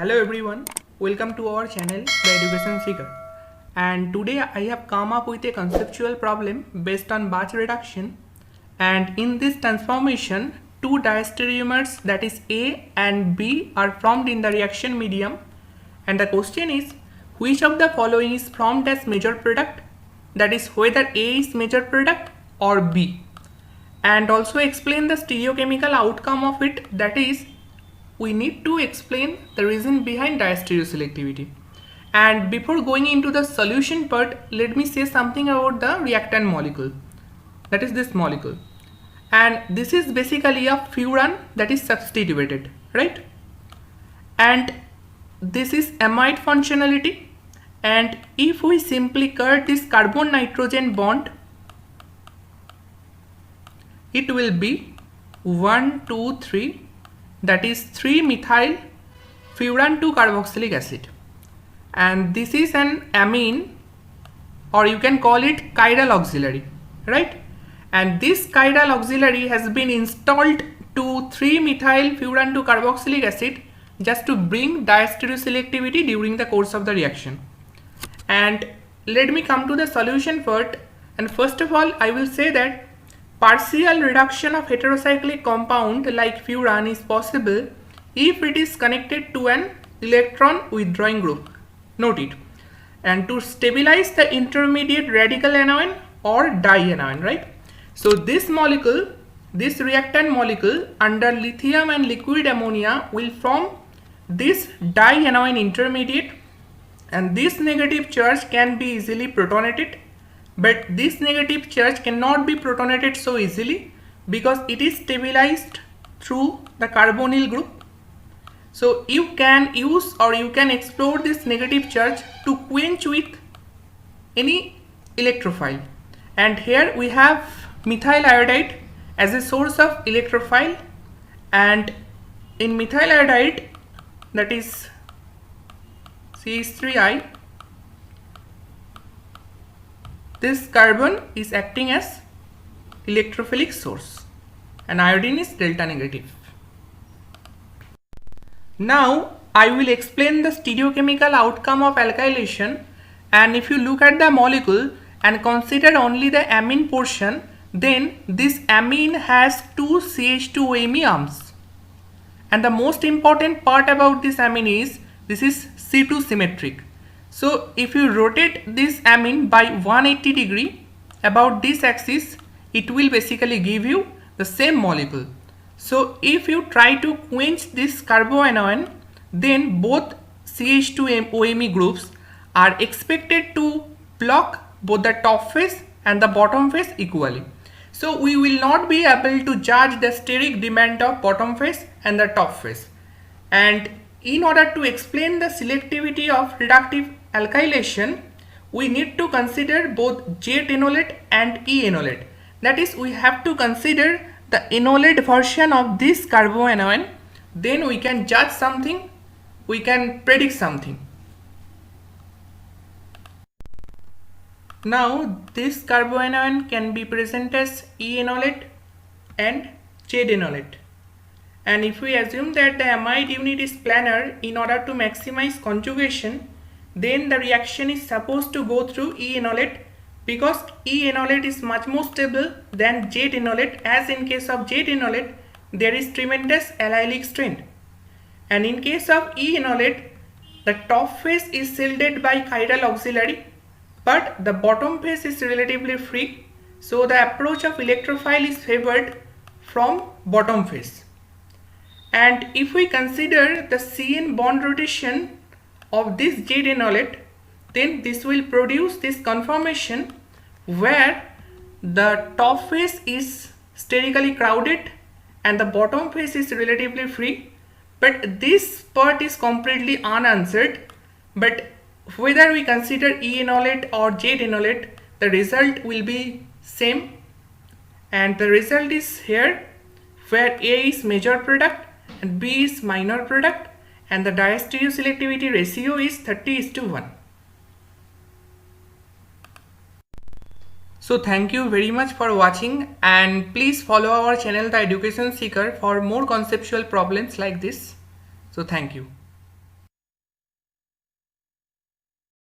Hello everyone, welcome to our channel The Education Seeker, and today I have come up with a conceptual problem based on batch reduction. And in this transformation, two diastereomers, that is A and B, are formed in the reaction medium, and the question is which of the following is formed as major product, that is whether A is major product or B, and also explain the stereochemical outcome of it, that is we need to explain the reason behind diastereoselectivity. And before going into the solution part, let me say something about the reactant molecule, that is this molecule. And this is basically a furan that is substituted, right? And this is amide functionality, and if we simply cut this carbon nitrogen bond, it will be 1 2 3, that is 3-methyl furan 2 carboxylic acid, and this is an amine, or you can call it chiral auxiliary, right? And this chiral auxiliary has been installed to 3-methyl furan 2 carboxylic acid just to bring diastereoselectivity during the course of the reaction. And let me come to the solution part. And first of all, I will say that partial reduction of heterocyclic compound like furan is possible if it is connected to an electron withdrawing group. Note it. And to stabilize the intermediate radical anion or dianion, right? So this molecule, this reactant molecule under lithium and liquid ammonia will form this dianion intermediate, and this negative charge can be easily protonated. But this negative charge cannot be protonated so easily because it is stabilized through the carbonyl group. So you can use, or you can explore this negative charge to quench with any electrophile. And here we have methyl iodide as a source of electrophile, and in methyl iodide, that is CH3I, this carbon is acting as electrophilic source and iodine is delta negative. Now I will explain the stereochemical outcome of alkylation, and if you look at the molecule and consider only the amine portion, then this amine has two CH2OMe arms, and the most important part about this amine is this is C2 symmetric. So if you rotate this amine by 180 degree about this axis, it will basically give you the same molecule. So if you try to quench this carboanion, then both CH2OMe groups are expected to block both the top phase and the bottom phase equally. So we will not be able to judge the steric demand of bottom phase and the top phase. And in order to explain the selectivity of reductive alkylation, we need to consider both Z enolate and E enolate. That is, we have to consider the enolate version of this carboanion. Then we can judge something, we can predict something. Now this carboanion can be presented as E enolate and Z enolate. And if we assume that the amide unit is planar in order to maximize conjugation, then the reaction is supposed to go through E enolate, because E enolate is much more stable than Z enolate, as in case of Z enolate there is tremendous allylic strength. And in case of E enolate, the top phase is shielded by chiral auxiliary, but the bottom phase is relatively free, so the approach of electrophile is favored from bottom phase. And if we consider the CN bond rotation of this Z enolate, then this will produce this conformation where the top phase is sterically crowded and the bottom phase is relatively free. But this part is completely unanswered. But whether we consider E enolate or Z enolate, the result will be same, and the result is here, where A is major product and B is minor product, and the diastereoselectivity ratio is 30:1. So thank you very much for watching, and please follow our channel The Education Seeker for more conceptual problems like this. So thank you.